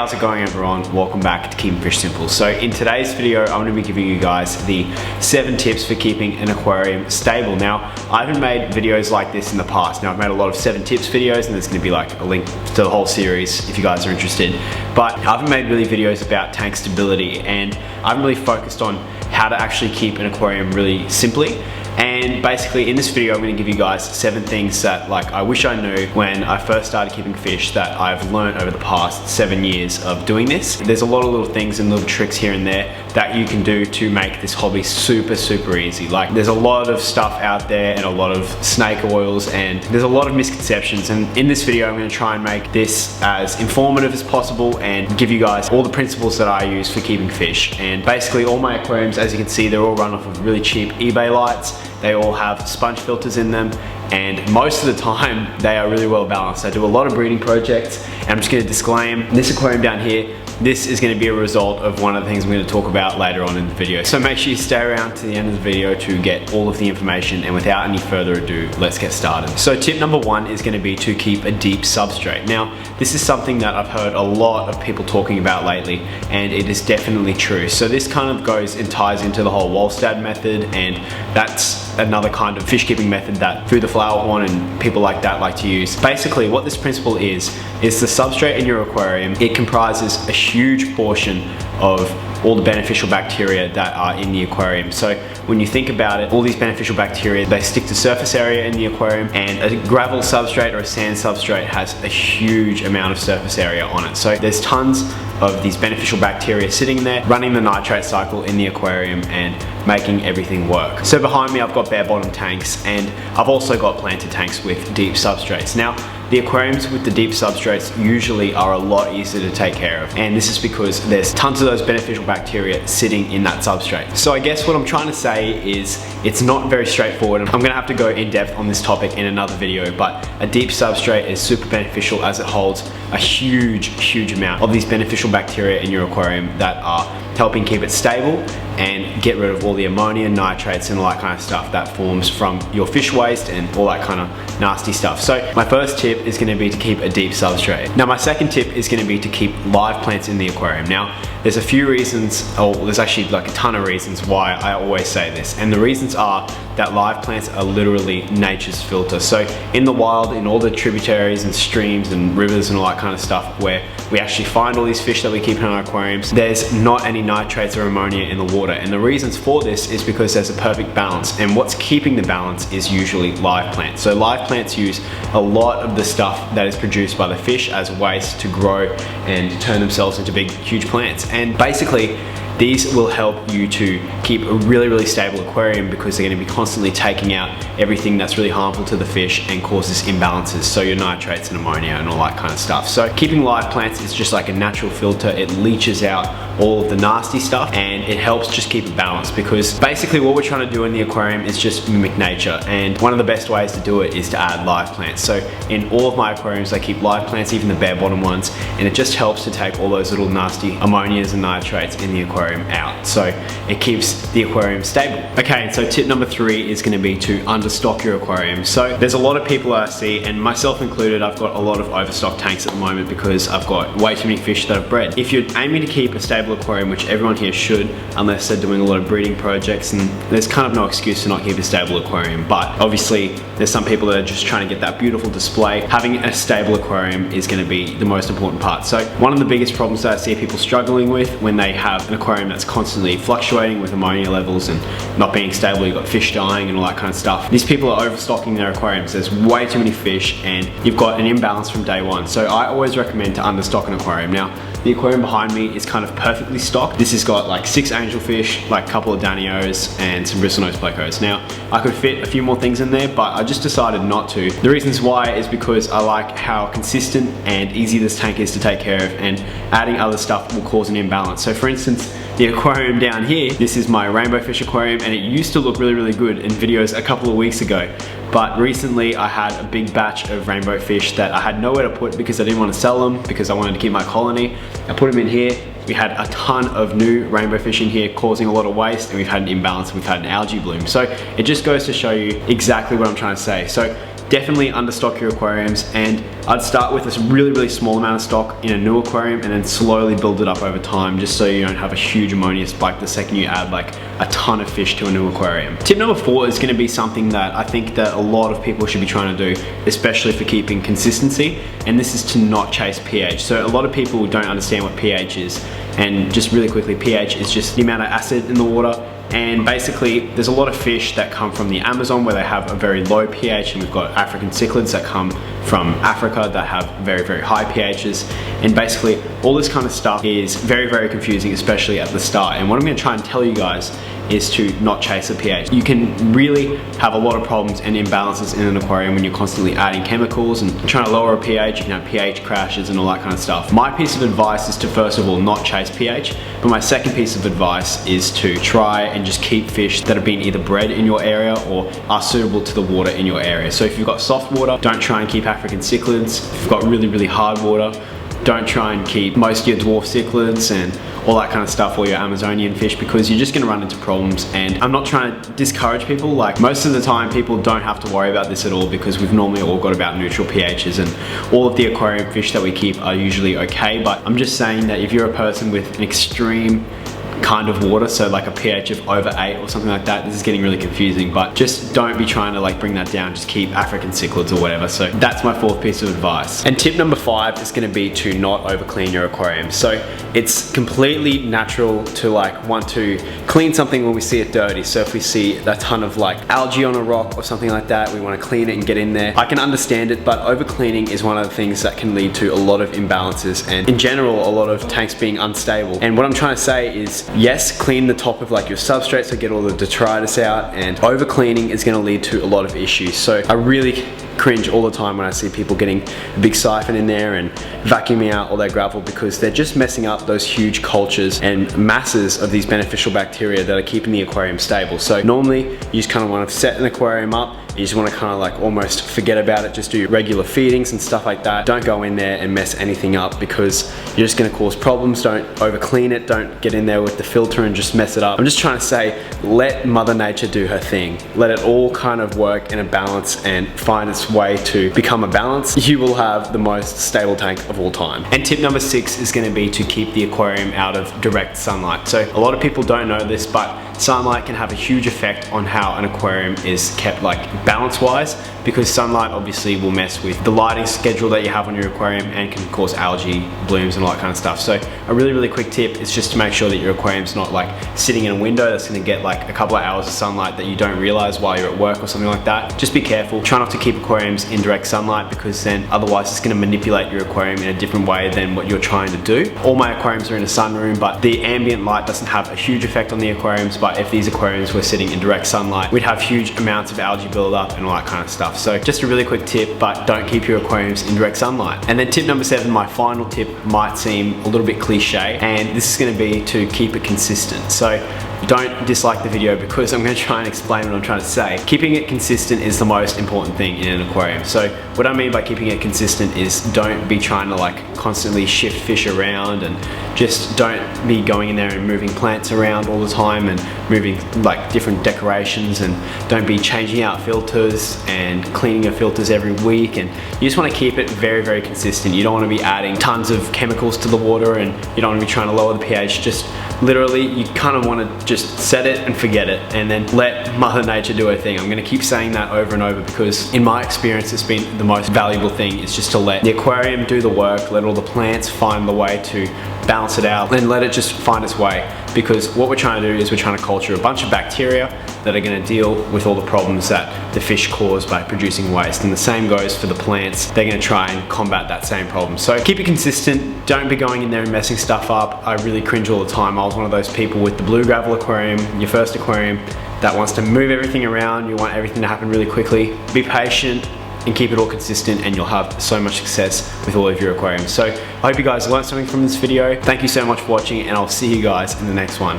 how's it going everyone? Welcome back to Keeping Fish Simple. So in today's video, I'm going to be giving you guys the 7 tips for keeping an aquarium stable. Now, I haven't made videos like this in the past. Now, I've made a lot of 7 tips videos, and there's going to be like a link to the whole series if you guys are interested. But I haven't made really videos about tank stability, and I haven't really focused on how to actually keep an aquarium really simply. And basically in this video I'm going to give you guys 7 things that I wish I knew when I first started keeping fish that I've learned over the past 7 years of doing this. There's a lot of little things and little tricks here and there that you can do to make this hobby super easy. There's a lot of stuff out there and a lot of snake oils, and there's a lot of misconceptions, and in this video I'm going to try and make this as informative as possible and give you guys all the principles that I use for keeping fish. And basically all my aquariums, as you can see, they're all run off of really cheap eBay lights. They all have sponge filters in them, and most of the time they are really well balanced. I do a lot of breeding projects, and I'm just going to disclaim this aquarium down here, this is going to be a result of one of the things I'm going to talk about later on in the video. So make sure you stay around to the end of the video to get all of the information, and without any further ado, let's get started. So tip number 1 is going to be to keep a deep substrate. Now, this is something that I've heard a lot of people talking about lately, and it is definitely true. So this kind of goes and ties into the whole Wallstad method, and that's another kind of fish keeping method that Through the Flower Horn and people like that like to use. Basically what this principle is the substrate in your aquarium, it comprises a huge portion of all the beneficial bacteria that are in the aquarium. So when you think about it, all these beneficial bacteria, they stick to surface area in the aquarium, and a gravel substrate or a sand substrate has a huge amount of surface area on it. So there's tons of these beneficial bacteria sitting there, running the nitrate cycle in the aquarium and making everything work. So behind me I've got bare bottom tanks, and I've also got planted tanks with deep substrates. Now, the aquariums with the deep substrates usually are a lot easier to take care of, and this is because there's tons of those beneficial bacteria sitting in that substrate. So I guess what I'm trying to say is it's not very straightforward. I'm gonna have to go in depth on this topic in another video, but a deep substrate is super beneficial as it holds a huge amount of these beneficial bacteria in your aquarium that are helping keep it stable and get rid of all the ammonia, nitrates and all that kind of stuff that forms from your fish waste and all that kind of nasty stuff. So my first tip is going to be to keep a deep substrate. Now my second tip is going to be to keep live plants in the aquarium. Now there's a few reasons, there's actually like a ton of reasons why I always say this, and the reasons are that live plants are literally nature's filter. So in the wild, in all the tributaries and streams and rivers and all that kind of stuff where we actually find all these fish that we keep in our aquariums, there's not any nitrates or ammonia in the water, and the reasons for this is because there's a perfect balance, and what's keeping the balance is usually live plants. So live plants use a lot of the stuff that is produced by the fish as waste to grow and turn themselves into big huge plants, and basically these will help you to keep a really stable aquarium because they're going to be constantly taking out everything that's really harmful to the fish and causes imbalances, so your nitrates and ammonia and all that kind of stuff. So keeping live plants is just like a natural filter. It leaches out all of the nasty stuff, and it helps just keep it balanced, because basically what we're trying to do in the aquarium is just mimic nature, and one of the best ways to do it is to add live plants. So in all of my aquariums I keep live plants, even the bare bottom ones, and it just helps to take all those little nasty ammonias and nitrates in the aquarium out, so it keeps the aquarium stable. Okay, so tip number 3 is going to be to understock your aquarium. So there's a lot of people I see, and myself included, I've got a lot of overstocked tanks at the moment because I've got way too many fish that I've bred. If you're aiming to keep a stable aquarium, which everyone here should, unless they're doing a lot of breeding projects, and there's kind of no excuse to not keep a stable aquarium, but obviously there's some people that are just trying to get that beautiful display. Having a stable aquarium is going to be the most important part. So one of the biggest problems that I see people struggling with when they have an aquarium that's constantly fluctuating with ammonia levels and not being stable, you've got fish dying and all that kind of stuff. These people are overstocking their aquariums. There's way too many fish and you've got an imbalance from day one. So I always recommend to understock an aquarium. Now, the aquarium behind me is kind of perfectly stocked. This has got like 6 angelfish, like a couple of danios and some bristlenose plecos. Now, I could fit a few more things in there, but I just decided not to. The reasons why is because I like how consistent and easy this tank is to take care of, and adding other stuff will cause an imbalance. So for instance, the aquarium down here, this is my rainbow fish aquarium, and it used to look really good in videos a couple of weeks ago. But recently I had a big batch of rainbow fish that I had nowhere to put because I didn't want to sell them, because I wanted to keep my colony. I put them in here. We had a ton of new rainbow fish in here causing a lot of waste, and we've had an imbalance, we've had an algae bloom. So it just goes to show you exactly what I'm trying to say. So definitely understock your aquariums, and I'd start with a really small amount of stock in a new aquarium and then slowly build it up over time, just so you don't have a huge ammonia spike the second you add like a ton of fish to a new aquarium. Tip number 4 is going to be something that I think that a lot of people should be trying to do, especially for keeping consistency, and this is to not chase pH. So a lot of people don't understand what pH is, and just really quickly, pH is just the amount of acid in the water. And basically, there's a lot of fish that come from the Amazon where they have a very low pH, and we've got African cichlids that come from Africa that have very high pHs. And basically, all this kind of stuff is very confusing, especially at the start. And what I'm going to try and tell you guys is to not chase a pH. You can really have a lot of problems and imbalances in an aquarium when you're constantly adding chemicals and trying to lower a pH. You can have pH crashes and all that kind of stuff. My piece of advice is to first of all not chase pH, but my second piece of advice is to try and just keep fish that have been either bred in your area or are suitable to the water in your area. So if you've got soft water, don't try and keep African cichlids. If you've got really hard water, don't try and keep most of your dwarf cichlids and all that kind of stuff, or your Amazonian fish, because you're just going to run into problems. And I'm not trying to discourage people. Like, most of the time people don't have to worry about this at all, because we've normally all got about neutral pHs, and all of the aquarium fish that we keep are usually okay. But I'm just saying that if you're a person with an extreme kind of water, so like a pH of over 8 or something like that, this is getting really confusing, but just don't be trying to like bring that down. Just keep African cichlids or whatever. So that's my 4th piece of advice. And tip number 5 is going to be to not over clean your aquarium. So it's completely natural to like want to clean something when we see it dirty. So if we see a ton of like algae on a rock or something like that, we want to clean it and get in there. I can understand it, but over cleaning is one of the things that can lead to a lot of imbalances, and in general a lot of tanks being unstable. And what I'm trying to say is, yes, clean the top of like your substrate, so get all the detritus out, and over cleaning is going to lead to a lot of issues. So I really cringe all the time when I see people getting a big siphon in there and vacuuming out all their gravel, because they're just messing up those huge cultures and masses of these beneficial bacteria that are keeping the aquarium stable. So normally you just kind of want to set an aquarium up, you just want to kind of like almost forget about it, just do regular feedings and stuff like that. Don't go in there and mess anything up, because you're just going to cause problems. Don't over clean it, don't get in there with the filter and just mess it up. I'm just trying to say, let Mother Nature do her thing. Let it all kind of work in a balance and find its way to become a balance. You will have the most stable tank of all time. And tip number 6 is going to be to keep the aquarium out of direct sunlight. So a lot of people don't know this, but sunlight can have a huge effect on how an aquarium is kept like balance wise, because sunlight obviously will mess with the lighting schedule that you have on your aquarium and can cause algae blooms and all that kind of stuff. So a really quick tip is just to make sure that your aquarium's not like sitting in a window that's going to get like a couple of hours of sunlight that you don't realize while you're at work or something like that. Just be careful. Try not to keep aquariums in direct sunlight, because then otherwise it's going to manipulate your aquarium in a different way than what you're trying to do. All my aquariums are in a sunroom, but the ambient light doesn't have a huge effect on the aquariums. But if these aquariums were sitting in direct sunlight, we'd have huge amounts of algae buildup and all that kind of stuff. So just a really quick tip, but don't keep your aquariums in direct sunlight. And then tip number 7, my final tip, might seem a little bit cliche, and this is going to be to keep it consistent. So don't dislike the video, because I'm going to try and explain what I'm trying to say. Keeping it consistent is the most important thing in an aquarium. So what I mean by keeping it consistent is, don't be trying to like constantly shift fish around, and just don't be going in there and moving plants around all the time and moving like different decorations, and don't be changing out filters and cleaning your filters every week. And you just want to keep it very consistent. You don't want to be adding tons of chemicals to the water, and you don't want to be trying to lower the pH. Just literally, you kind of want to just set it and forget it, and then let Mother Nature do her thing. I'm going to keep saying that over and over, because in my experience it's been the most valuable thing, is just to let the aquarium do the work, let all the plants find the way to balance it out, and let it just find its way. Because what we're trying to do is we're trying to culture a bunch of bacteria that are going to deal with all the problems that the fish cause by producing waste. And the same goes for the plants. They're going to try and combat that same problem. So keep it consistent. Don't be going in there and messing stuff up. I really cringe all the time. I was one of those people with the blue gravel aquarium, your first aquarium, that wants to move everything around. You want everything to happen really quickly. Be patient and keep it all consistent, and you'll have so much success with all of your aquariums. So I hope you guys learned something from this video. Thank you so much for watching, and I'll see you guys in the next one.